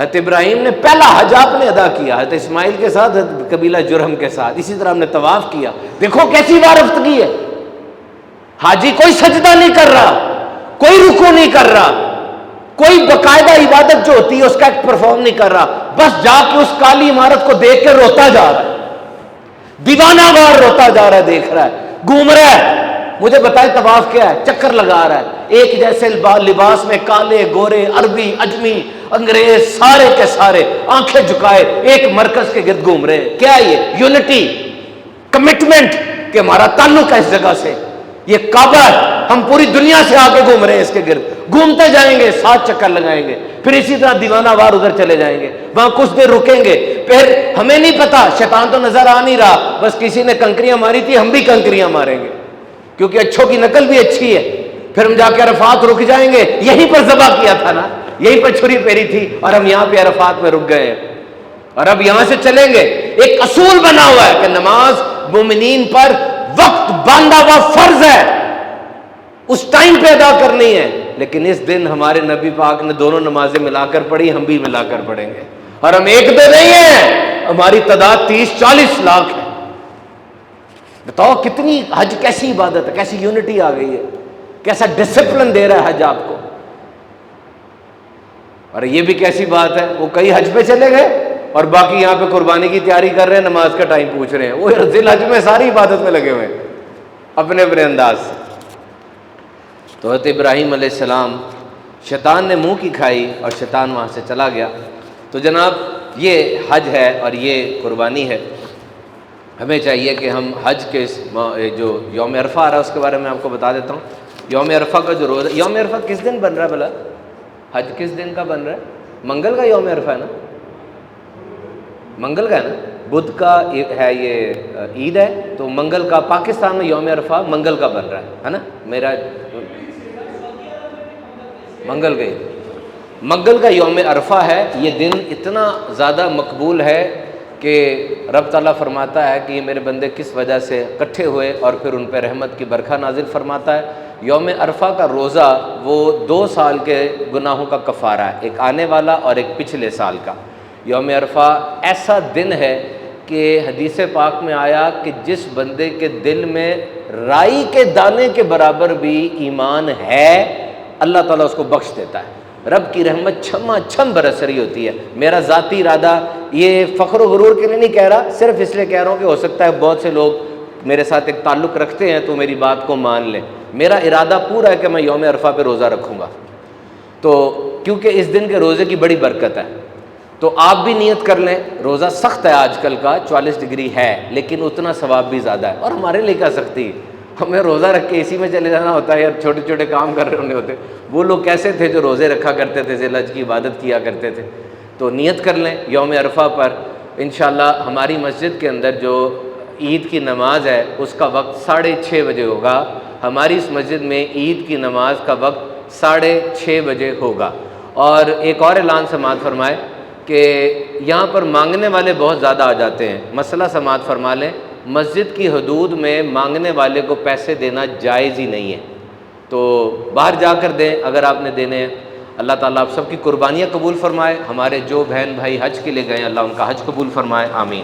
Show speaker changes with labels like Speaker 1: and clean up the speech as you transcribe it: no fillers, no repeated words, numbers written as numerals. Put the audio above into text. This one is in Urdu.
Speaker 1: حضرت ابراہیم نے پہلا حج آپ نے ادا کیا، حضرت اسماعیل کے ساتھ، حضرت قبیلہ جرہم کے ساتھ، اسی طرح ہم نے طواف کیا. دیکھو کیسی وارفتگی ہے. حاجی کوئی سجدہ نہیں کر رہا، کوئی رکوع نہیں کر رہا، کوئی باقاعدہ عبادت جو ہوتی ہے اس کا ایک پرفارم نہیں کر رہا، بس جا کے اس کالی عمارت کو دیکھ کے روتا جا رہا ہے، دیوانہ وار روتا جا رہا ہے، دیکھ رہا ہے، گھوم رہا ہے. مجھے بتائے طواف کیا ہے؟ چکر لگا رہا ہے. ایک جیسے لباس میں کالے گورے عربی اجمی انگریز سارے کے سارے آنکھیں جھکائے ایک مرکز کے گرد گھوم رہے ہیں. کیا یہ یونٹی، کمٹمنٹ کہ ہمارا تعلق ہے اس جگہ سے، یہ کعبہ ہے، ہم پوری دنیا سے آگے گھوم رہے ہیں اس کے گرد، گھومتے جائیں گے، 7 چکر لگائیں گے، پھر اسی طرح دیوانہ وار ادھر چلے جائیں گے، وہاں کچھ دیر رکیں گے، پھر ہمیں نہیں پتا، شیطان تو نظر آ نہیں رہا، بس کسی نے کنکریاں ماری تھی، ہم بھی کنکریاں ماریں گے کیونکہ اچھوں کی نقل بھی اچھی ہے. پھر ہم جا کے عرفات رک جائیں گے، یہیں پر ذبح کیا تھا نا، یہیں پر چھری پھیری تھی، اور ہم یہاں پہ عرفات میں رک گئے ہیں. اور اب یہاں سے چلیں گے. ایک اصول بنا ہوا ہے کہ نماز مومنین پر وقت باندھا ہوا فرض ہے، اس ٹائم پہ ادا کرنی ہے. لیکن اس دن ہمارے نبی پاک نے دونوں نمازیں ملا کر پڑھی، ہم بھی ملا کر پڑھیں گے. اور ہم ایک دو نہیں ہیں، ہماری تعداد 30-40 لاکھ ہے. بتاؤ کتنی، حج کیسی عبادت ہے، کیسی یونٹی آ گئی ہے، کیسا ڈسپلن دے رہا ہے حج آپ کو. اور یہ بھی کیسی بات ہے، وہ کئی حج پہ چلے گئے اور باقی یہاں پہ قربانی کی تیاری کر رہے ہیں، نماز کا ٹائم پوچھ رہے ہیں. وہ ذی الحج میں ساری عبادت میں لگے ہوئے ہیں اپنے اپنے انداز سے. تو حضرت ابراہیم علیہ السلام، شیطان نے منہ کی کھائی اور شیطان وہاں سے چلا گیا. تو جناب یہ حج ہے اور یہ قربانی ہے. ہمیں چاہیے کہ ہم حج کے جو یوم عرفہ آ رہا ہے اس کے بارے میں آپ کو بتا دیتا ہوں. یوم عرفہ کا جو روزہ، یوم عرفہ کس دن بن رہا ہے بھلا؟ حج کس دن کا بن رہا ہے؟ منگل کا یوم عرفہ ہے نا، منگل کا ہے نا، بدھ کا ہے یہ عید ہے، تو منگل کا پاکستان میں یوم عرفہ منگل کا بن رہا ہے نا. میرا منگل کا یوم عرفہ ہے. یہ دن اتنا زیادہ مقبول ہے کہ رب تعالیٰ فرماتا ہے کہ یہ میرے بندے کس وجہ سے اکٹھے ہوئے، اور پھر ان پہ رحمت کی برکھا نازل فرماتا ہے. یوم عرفہ کا روزہ وہ 2 سال کے گناہوں کا کفارہ ہے، ایک آنے والا اور ایک پچھلے سال کا. یوم عرفہ ایسا دن ہے کہ حدیث پاک میں آیا کہ جس بندے کے دل میں رائی کے دانے کے برابر بھی ایمان ہے، اللہ تعالیٰ اس کو بخش دیتا ہے. رب کی رحمت چھما چھم برس رہی ہوتی ہے. میرا ذاتی ارادہ، یہ فخر و غرور کے لیے نہیں کہہ رہا، صرف اس لیے کہہ رہا ہوں کہ ہو سکتا ہے بہت سے لوگ میرے ساتھ ایک تعلق رکھتے ہیں تو میری بات کو مان لیں. میرا ارادہ پورا ہے کہ میں یوم عرفہ پہ روزہ رکھوں گا، تو کیونکہ اس دن کے روزے کی بڑی برکت ہے. تو آپ بھی نیت کر لیں. روزہ سخت ہے آج کل کا، 44 ڈگری ہے، لیکن اتنا ثواب بھی زیادہ ہے. اور ہمارے لیے کیا سختی ہے، ہمیں روزہ رکھ کے اسی میں چلے جانا ہوتا ہے، یا چھوٹے چھوٹے کام کر رہے ہونے ہوتے. وہ لوگ کیسے تھے جو روزے رکھا کرتے تھے، ذی الحج کی عبادت کیا کرتے تھے. تو نیت کر لیں یوم عرفہ پر. انشاءاللہ ہماری مسجد کے اندر جو عید کی نماز ہے اس کا وقت 6:30 بجے ہوگا. ہماری اس مسجد میں عید کی نماز کا وقت 6:30 بجے ہوگا. اور ایک اور اعلان سماعت فرمائے کہ یہاں پر مانگنے والے بہت زیادہ آ جاتے ہیں. مسئلہ سماعت فرما لیں، مسجد کی حدود میں مانگنے والے کو پیسے دینا جائز ہی نہیں ہے، تو باہر جا کر دیں اگر آپ نے دینے ہیں. اللہ تعالیٰ آپ سب کی قربانیاں قبول فرمائے. ہمارے جو بہن بھائی حج کے لیے گئے ہیں، اللہ ان کا حج قبول فرمائے. آمین.